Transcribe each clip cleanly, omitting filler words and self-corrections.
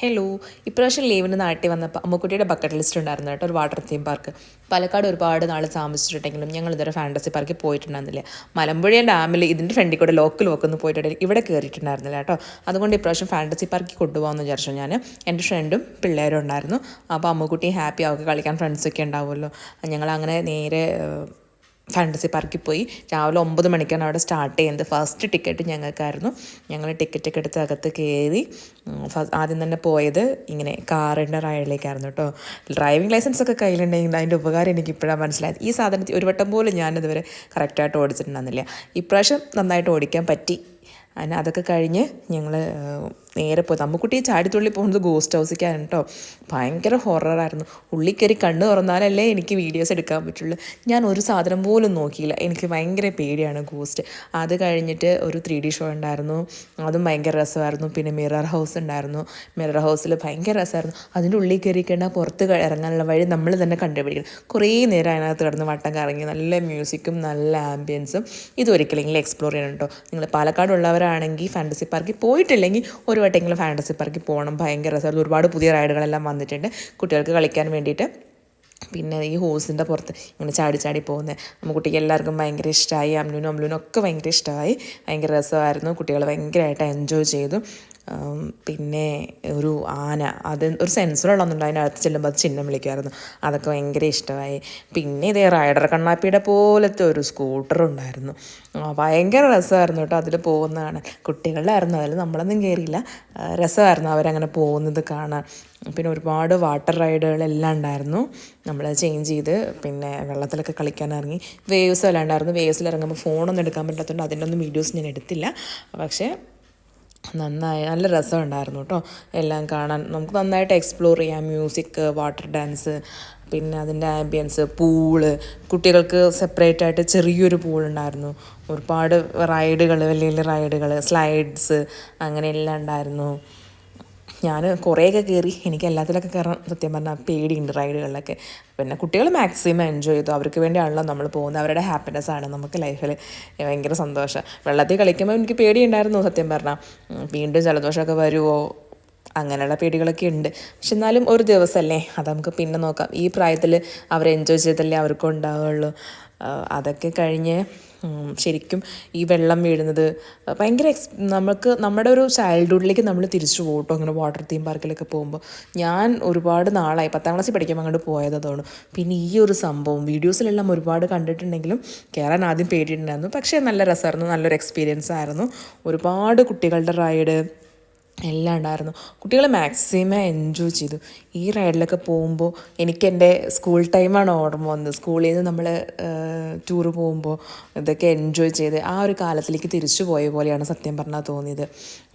Hello, ഇപ്രാവശ്യം ലീവിന് നാട്ടിൽ വന്നപ്പോൾ അമ്മുക്കുട്ടിയുടെ ബക്കറ്റ് ലിസ്റ്റ് ഉണ്ടായിരുന്നു കേട്ടോ. ഒരു വാട്ടർ തീം പാർക്ക്. പാലക്കാട് ഒരുപാട് നാൾ താമസിച്ചിട്ടുണ്ടെങ്കിലും ഞങ്ങൾ ഇതുവരെ ഫാൻറ്റസി പാർക്കിൽ പോയിട്ടുണ്ടായിരുന്നില്ല. മലമ്പുഴ ഡാമിൽ ഇതിൻ്റെ ഫ്രണ്ടിൽ കൂടെ ലോക്കൊന്ന് പോയിട്ടുണ്ടെങ്കിൽ ഇവിടെ കയറിയിട്ടുണ്ടായിരുന്നില്ല കേട്ടോ. അതുകൊണ്ട് ഇപ്രാവശ്യം ഫാൻറ്റസി പാർക്കിൽ കൊണ്ടുപോകാമെന്ന് വിചാരിച്ചു ഞാൻ. എൻ്റെ ഫ്രണ്ടും പിള്ളേരും ഉണ്ടായിരുന്നു. അപ്പോൾ അമ്മുക്കുട്ടി ഹാപ്പി ആവുക, കളിക്കാൻ ഫ്രണ്ട്സൊക്കെ ഉണ്ടാവുമല്ലോ. ഞങ്ങളങ്ങനെ നേരെ ഫാൻറ്റസി പാർക്കിൽ പോയി. രാവിലെ 9 മണിക്കാണ് അവിടെ സ്റ്റാർട്ട് ചെയ്യുന്നത്. ഫസ്റ്റ് ടിക്കറ്റ് ഞങ്ങൾക്കായിരുന്നു. ഞങ്ങൾ ടിക്കറ്റൊക്കെ എടുത്ത് അകത്ത് കയറി. ആദ്യം തന്നെ പോയത് ഇങ്ങനെ കാറിൻ്റെ റൈഡിലേക്കായിരുന്നു കേട്ടോ. ഡ്രൈവിംഗ് ലൈസൻസ് ഒക്കെ കയ്യിലുണ്ടെങ്കിൽ അതിൻ്റെ ഉപകാരം എനിക്ക് ഇപ്പോഴാണ് മനസ്സിലായത്. ഈ സാധനത്തിൽ ഒരു വട്ടം പോലും ഞാനിതുവരെ കറക്റ്റായിട്ട് ഓടിച്ചിട്ടുണ്ടായിരുന്നില്ല. ഇപ്രാവശ്യം നന്നായിട്ട് ഓടിക്കാൻ പറ്റി. അങ്ങനെ അതൊക്കെ കഴിഞ്ഞ് ഞങ്ങൾ നേരെ പോയി. അമ്മുക്കുട്ടി ചാടിത്തുള്ളി പോകുന്നത് ഗോസ്റ്റ് ഹൗസിലേക്കാണ് കേട്ടോ. ഭയങ്കര ഹൊററായിരുന്നു. ഉള്ളിൽ കയറി കണ്ണ് തുറന്നാലല്ലേ എനിക്ക് വീഡിയോസ് എടുക്കാൻ പറ്റുള്ളൂ. ഞാൻ ഒരു സാധനം പോലും നോക്കിയില്ല. എനിക്ക് ഭയങ്കര പേടിയാണ് ഗോസ്റ്റ്. അത് കഴിഞ്ഞിട്ട് ഒരു 3D ഷോ ഉണ്ടായിരുന്നു. അതും ഭയങ്കര രസമായിരുന്നു. പിന്നെ മിറർ ഹൗസ് ഉണ്ടായിരുന്നു. മിറർ ഹൗസിൽ ഭയങ്കര രസമായിരുന്നു. അതിൻ്റെ ഉള്ളിൽ കയറി കഴിഞ്ഞാൽ പുറത്ത് ഇറങ്ങാനുള്ള വഴി നമ്മൾ തന്നെ കണ്ടുപിടിക്കണം. കുറേ നേരം അതിനകത്ത് കിടന്ന് വട്ടം കറങ്ങി. നല്ല മ്യൂസിക്കും നല്ല ആംബിയൻസും. ഇതൊരിക്കലെങ്കിലും എക്സ്പ്ലോർ ചെയ്യണം കേട്ടോ. നിങ്ങൾ പാലക്കാടുള്ളവരാണെങ്കിൽ ഫാൻറ്റസി പാർക്കിൽ പോയിട്ടില്ലെങ്കിൽ ഒരു വട്ടെങ്കിലും ഫാൻറ്റസി പാർക്കിൽ പോകണം. ഭയങ്കര രസമായിരുന്നു. ഒരുപാട് പുതിയ റൈഡുകളെല്ലാം വന്നിട്ടുണ്ട് കുട്ടികൾക്ക് കളിക്കാൻ വേണ്ടിയിട്ട്. പിന്നെ ഈ ഹോസിൻ്റെ പുറത്ത് ഇങ്ങനെ ചാടി ചാടി പോകുന്നത് ನಮ್ಮ കുട്ടിക്ക് എല്ലാവർക്കും ഭയങ്കര ഇഷ്ടമായി. അമ്ലുനും ഒക്കെ ഭയങ്കര ഇഷ്ടമായി. ഭയങ്കര രസമായിരുന്നു. കുട്ടികൾ ഭയങ്കരമായിട്ട് എൻജോയ് ചെയ്തു. പിന്നെ ഒരു ആന, അത് ഒരു സെൻസറുള്ളൊന്നുണ്ട്, അതിനകത്ത് ചെല്ലുമ്പോൾ അത് ചിഹ്നം വിളിക്കുമായിരുന്നു. അതൊക്കെ ഭയങ്കര ഇഷ്ടമായി. പിന്നെ ഇതേ റൈഡർ കണ്ണാപ്പിയുടെ പോലത്തെ ഒരു സ്കൂട്ടർ ഉണ്ടായിരുന്നു. ഭയങ്കര രസമായിരുന്നു കേട്ടോ അതിൽ പോകുന്നതാണ്. കുട്ടികളുടെ ആയിരുന്നു, അതിൽ നമ്മളൊന്നും കയറിയില്ല. രസമായിരുന്നു അവരങ്ങനെ പോകുന്നത് കാണാൻ. പിന്നെ ഒരുപാട് വാട്ടർ റൈഡുകളെല്ലാം ഉണ്ടായിരുന്നു. നമ്മൾ ചേഞ്ച് ചെയ്ത് പിന്നെ വെള്ളത്തിലൊക്കെ കളിക്കാൻ ഇറങ്ങി. വേവ്സ് എല്ലാം ഉണ്ടായിരുന്നു. വേവ്സിൽ ഇറങ്ങുമ്പോൾ ഫോണൊന്നും എടുക്കാൻ പറ്റാത്തതുകൊണ്ട് അതിൻ്റെ ഒന്നും വീഡിയോസ് ഞാൻ എടുത്തില്ല. പക്ഷേ നല്ല രസമുണ്ടായിരുന്നു കേട്ടോ എല്ലാം കാണാൻ. നമുക്ക് നന്നായിട്ട് എക്സ്പ്ലോർ ചെയ്യാം. മ്യൂസിക്, വാട്ടർ ഡാൻസ്, പിന്നെ അതിൻ്റെ ആംബിയൻസ്, പൂള്. കുട്ടികൾക്ക് സെപ്പറേറ്റ് ആയിട്ട് ചെറിയൊരു പൂളുണ്ടായിരുന്നു. ഒരുപാട് റൈഡുകൾ, വലിയ വലിയ റൈഡുകൾ, സ്ലൈഡ്സ്, അങ്ങനെയെല്ലാം ഉണ്ടായിരുന്നു. ഞാൻ കുറേയൊക്കെ കയറി. എനിക്ക് എല്ലാത്തിലൊക്കെ കയറാൻ സത്യം പറഞ്ഞാൽ പേടിയുണ്ട് റൈഡുകളിലൊക്കെ. പിന്നെ കുട്ടികൾ മാക്സിമം എൻജോയ് ചെയ്തു. അവർക്ക് വേണ്ടിയാണല്ലോ നമ്മൾ പോകുന്നത്. അവരുടെ ഹാപ്പിനെസ്സാണ് നമുക്ക് ലൈഫിൽ ഭയങ്കര സന്തോഷം. വെള്ളത്തിൽ കളിക്കുമ്പോൾ എനിക്ക് പേടിയുണ്ടായിരുന്നു സത്യം പറഞ്ഞാൽ. വീണ്ടും ജലദോഷമൊക്കെ വരുമോ, അങ്ങനെയുള്ള പേടികളൊക്കെ ഉണ്ട്. പക്ഷെ എന്നാലും ഒരു ദിവസമല്ലേ, അത് നമുക്ക് പിന്നെ നോക്കാം. ഈ പ്രായത്തിൽ അവർ എൻജോയ് ചെയ്തല്ലേ അവർക്കും ഉണ്ടാവുള്ളൂ. അതൊക്കെ കഴിഞ്ഞ് ശരിക്കും ഈ വെള്ളം വീഴുന്നത് ഭയങ്കര നമുക്ക് നമ്മുടെ ഒരു ചൈൽഡ്ഹുഡിലേക്ക് നമ്മൾ തിരിച്ചു പോകട്ടോ. അങ്ങനെ വാട്ടർ തീം പാർക്കിലൊക്കെ പോകുമ്പോൾ ഞാൻ ഒരുപാട് നാളായി 10ാം ക്ലാസ്സിൽ പഠിക്കുമ്പോൾ അങ്ങോട്ട് പോയതാണ്. പിന്നെ ഈ ഒരു സംഭവം വീഡിയോസിലെല്ലാം ഒരുപാട് കണ്ടിട്ടുണ്ടെങ്കിലും കയറാൻ ആദ്യം പേടിയിട്ടുണ്ടായിരുന്നു. പക്ഷേ നല്ല രസമായിരുന്നു. നല്ലൊരു എക്സ്പീരിയൻസ് ആയിരുന്നു. ഒരുപാട് കുട്ടികളുടെ റൈഡ് എല്ലാം ഉണ്ടായിരുന്നു. കുട്ടികൾ മാക്സിമം എൻജോയ് ചെയ്തു. ഈ റൈഡിലൊക്കെ പോകുമ്പോൾ എനിക്ക് എൻ്റെ സ്കൂൾ ടൈമാണ് ഓർമ്മ വന്നത്. സ്കൂളിൽ നിന്ന് നമ്മൾ ടൂറ് പോകുമ്പോൾ ഇതൊക്കെ എൻജോയ് ചെയ്ത് ആ ഒരു കാലത്തിലേക്ക് തിരിച്ചു പോയ പോലെയാണ് സത്യം പറഞ്ഞാൽ തോന്നിയത്.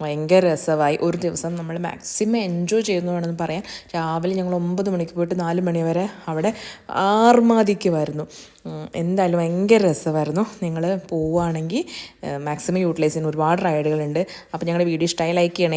ഭയങ്കര രസമായി. ഒരു ദിവസം നമ്മൾ മാക്സിമം എൻജോയ് ചെയ്യുന്നു വേണമെന്ന് പറയാൻ. രാവിലെ ഞങ്ങൾ 9 മണിക്ക് പോയിട്ട് 4 മണി വരെ അവിടെ ആർമാദിക്കുമായിരുന്നു. എന്തായാലും ഭയങ്കര രസമായിരുന്നു. നിങ്ങൾ പോവുകയാണെങ്കിൽ മാക്സിമം യൂട്ടിലൈസ് ചെയ്യുന്ന ഒരുപാട് റൈഡുകളുണ്ട്. അപ്പോൾ ഞങ്ങളുടെ വീഡിയോ ഇഷ്ടമായി ലൈക്ക് ചെയ്യണേ.